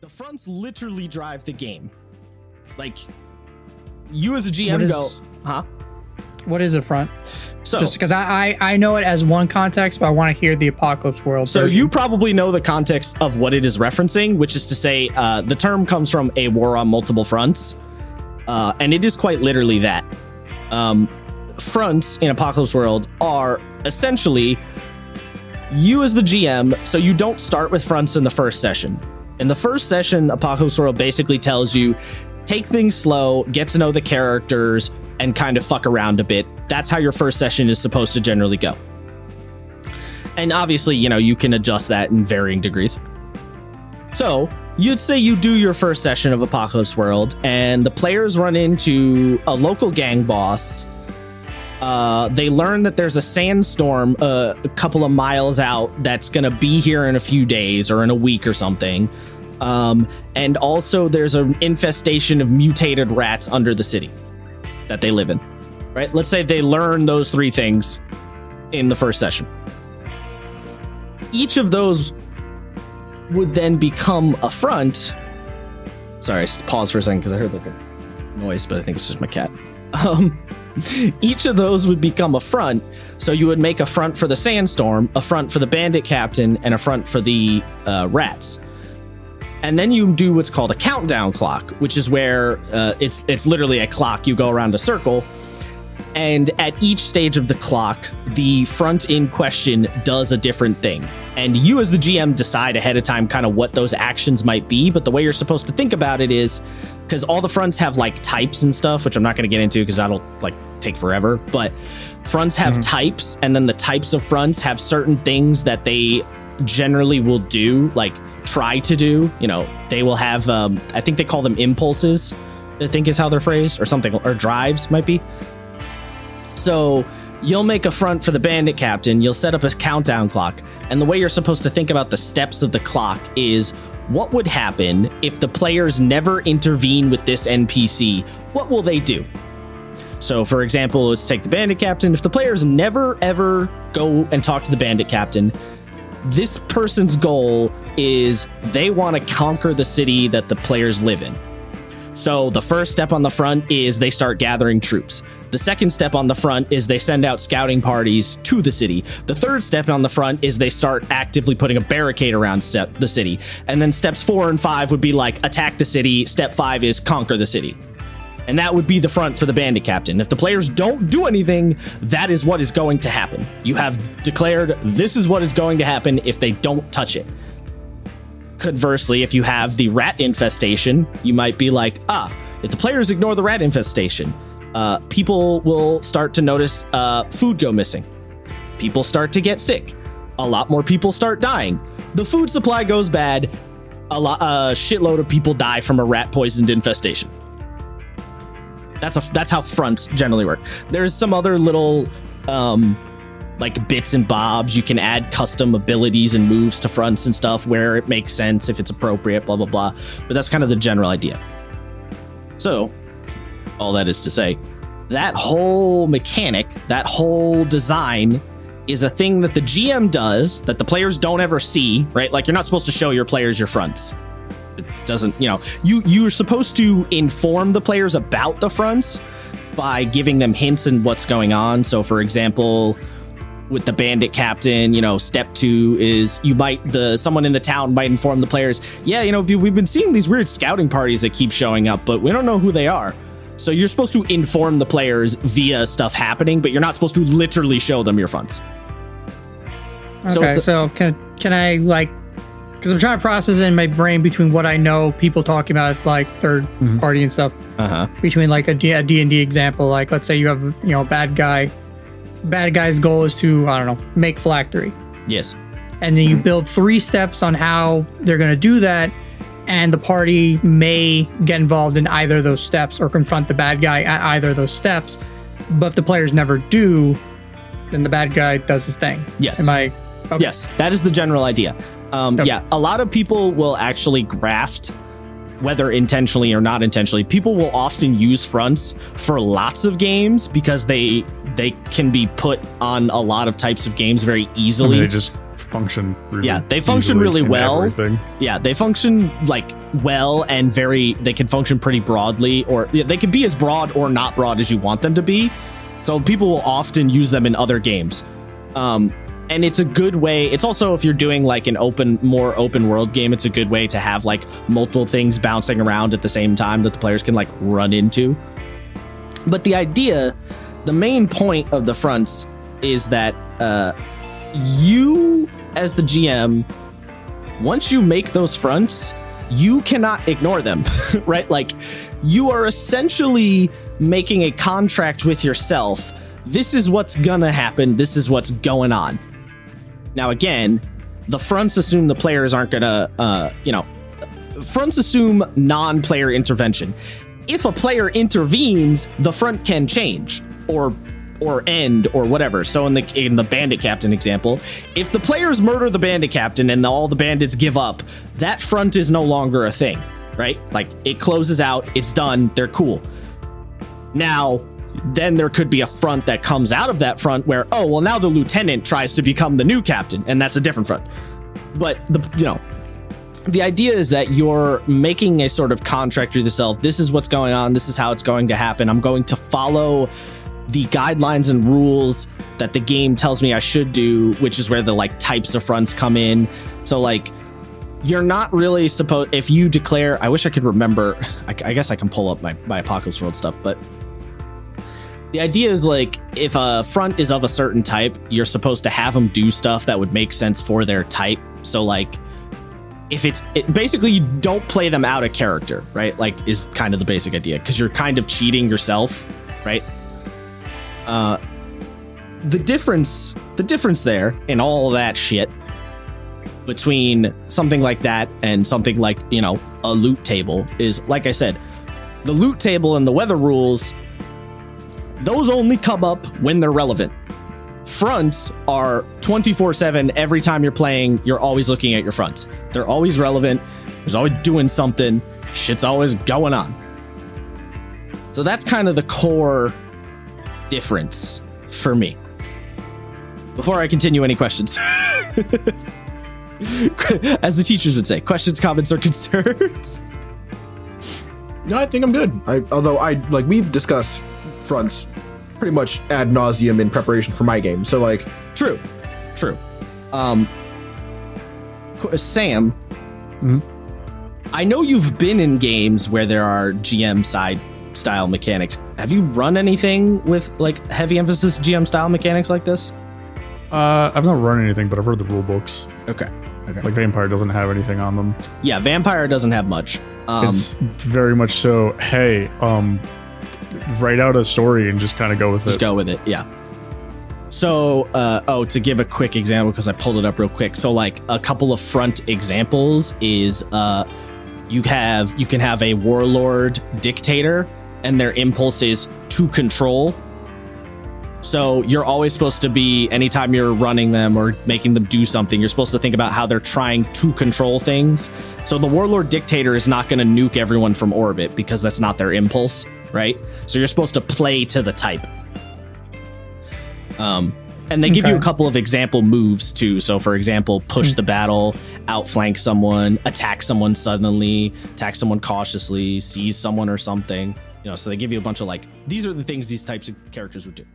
The fronts literally drive the game. Like, you as a GM What is a front? So, just because I know it as one context, but I want to hear the Apocalypse World. So version. you probably know the context of what it is referencing, which is to say the term comes from a war on multiple fronts. And it is quite literally that. Fronts in Apocalypse World are essentially you as the GM, so you don't start with fronts in the first session. In the first session, Apocalypse World basically tells you, take things slow, get to know the characters, and kind of fuck around a bit. That's how your first session is supposed to generally go. And obviously, you can adjust that in varying degrees. So you'd say you do your first session of Apocalypse World, and the players run into a local gang boss. They learn that there's a sandstorm a couple of miles out that's going to be here in a few days or in a week or something. And also there's an infestation of mutated rats under the city that they live in, right? Let's say they learn those three things in the first session. Each of those would then become a front. Sorry, pause for a second because I heard like a noise, but I think it's just my cat. Each of those would become a front. So you would make a front for the sandstorm, a front for the bandit captain, and a front for the rats. And then you do what's called a countdown clock, which is where it's literally a clock. You go around a circle, and at each stage of the clock, the front in question does a different thing. And you as the GM decide ahead of time kind of what those actions might be. But the way you're supposed to think about it is, because all the fronts have like types and stuff, which I'm not going to get into because that'll like take forever. But fronts have types, and then the types of fronts have certain things that they generally will do, like try to do. They will have I think they call them impulses, I think is how they're phrased, or something, or drives might be. So you'll make a front for the bandit captain, you'll set up a countdown clock, and the way you're supposed to think about the steps of the clock is, what would happen if the players never intervene with this NPC? What will they do? So for example, let's take the bandit captain. If the players never ever go and talk to the bandit captain, this person's goal is they want to conquer the city that the players live in. So the first step on the front is they start gathering troops. The second step on the front is they send out scouting parties to the city. The third step on the front is they start actively putting a barricade around the city. And then steps 4 and 5 would be like attack the city. Step 5 is conquer the city. And that would be the front for the bandit captain. If the players don't do anything, that is what is going to happen. You have declared this is what is going to happen if they don't touch it. Conversely, if you have the rat infestation, you might be like, if the players ignore the rat infestation, people will start to notice food go missing. People start to get sick. A lot more people start dying. The food supply goes bad. A shitload of people die from a rat poisoned infestation. That's how fronts generally work. There's some other little like bits and bobs. You can add custom abilities and moves to fronts and stuff where it makes sense, if it's appropriate, blah, blah, blah. But that's kind of the general idea. So all that is to say, that whole mechanic, that whole design is a thing that the GM does that the players don't ever see, right? Like, you're not supposed to show your players your fronts. It doesn't, you're supposed to inform the players about the fronts by giving them hints in what's going on. So for example, with the bandit captain, step 2 is someone in the town might inform the players, we've been seeing these weird scouting parties that keep showing up, but we don't know who they are. So you're supposed to inform the players via stuff happening, but you're not supposed to literally show them your fronts. Okay, so can I, like, because I'm trying to process in my brain between what I know people talking about, like third party and stuff, between like a D&D example, like let's say you have a bad guy. Bad guy's goal is to, I don't know, make phylactery. Yes. And then you build 3 steps on how they're going to do that, and the party may get involved in either of those steps or confront the bad guy at either of those steps. But if the players never do, then the bad guy does his thing. Yes. Am I? Okay. Yes, that is the general idea. Okay. Yeah, a lot of people will actually graft, whether intentionally or not intentionally. People will often use fronts for lots of games because they can be put on a lot of types of games very easily. They just function really they function really well. Everything. Yeah, they function like well and they can function pretty broadly, or they can be as broad or not broad as you want them to be. So people will often use them in other games. And it's a good way. It's also, if you're doing like an more open world game, it's a good way to have like multiple things bouncing around at the same time that the players can like run into. But the main point of the fronts is that you, as the GM, once you make those fronts, you cannot ignore them, right? Like, you are essentially making a contract with yourself. This is what's gonna happen. This is what's going on. Now, again, the fronts assume the players aren't gonna, fronts assume non-player intervention. If a player intervenes, the front can change or end or whatever. So in the bandit captain example, if the players murder the bandit captain and all the bandits give up, that front is no longer a thing, right? Like, it closes out, it's done, they're cool. Now, then there could be a front that comes out of that front where, oh, well, now the lieutenant tries to become the new captain, and that's a different front. But the idea is that you're making a sort of contract with yourself. This is what's going on. This is how it's going to happen. I'm going to follow the guidelines and rules that the game tells me I should do, which is where the like types of fronts come in. So like, you're not really supposed, if you declare, I wish I could remember, I guess I can pull up my Apocalypse World stuff, but the idea is like, if a front is of a certain type, you're supposed to have them do stuff that would make sense for their type. So like, if basically you don't play them out of character, right? Like, is kind of the basic idea, because you're kind of cheating yourself, right? The difference there in all of that shit between something like that and something like, a loot table is, like I said, the loot table and the weather rules, those only come up when they're relevant. Fronts are 24/7. Every time you're playing, you're always looking at your fronts. They're always relevant. There's always doing something. Shit's always going on. So that's kind of the core difference for me. Before I continue, any questions? As the teachers would say, questions, comments, or concerns? No, I think I'm good. Although we've discussed fronts pretty much ad nauseum in preparation for my game. So like, true. Sam, mm-hmm. I know you've been in games where there are GM side style mechanics. Have you run anything with like heavy emphasis GM style mechanics like this? I've not run anything, but I've read the rule books. Okay. Like Vampire doesn't have anything on them. Yeah, Vampire doesn't have much. It's very much so, hey, write out a story and just kind of go with it. Just go with it, yeah. So, to give a quick example, because I pulled it up real quick. So, like, a couple of front examples is you can have a warlord dictator, and their impulse is to control. So you're always supposed to be, anytime you're running them or making them do something, you're supposed to think about how they're trying to control things. So the warlord dictator is not going to nuke everyone from orbit because that's not their impulse, right? So you're supposed to play to the type. And they give you a couple of example moves too. So for example, push the battle, outflank someone, attack someone suddenly, attack someone cautiously, seize someone or something. So they give you a bunch of like, these are the things these types of characters would do.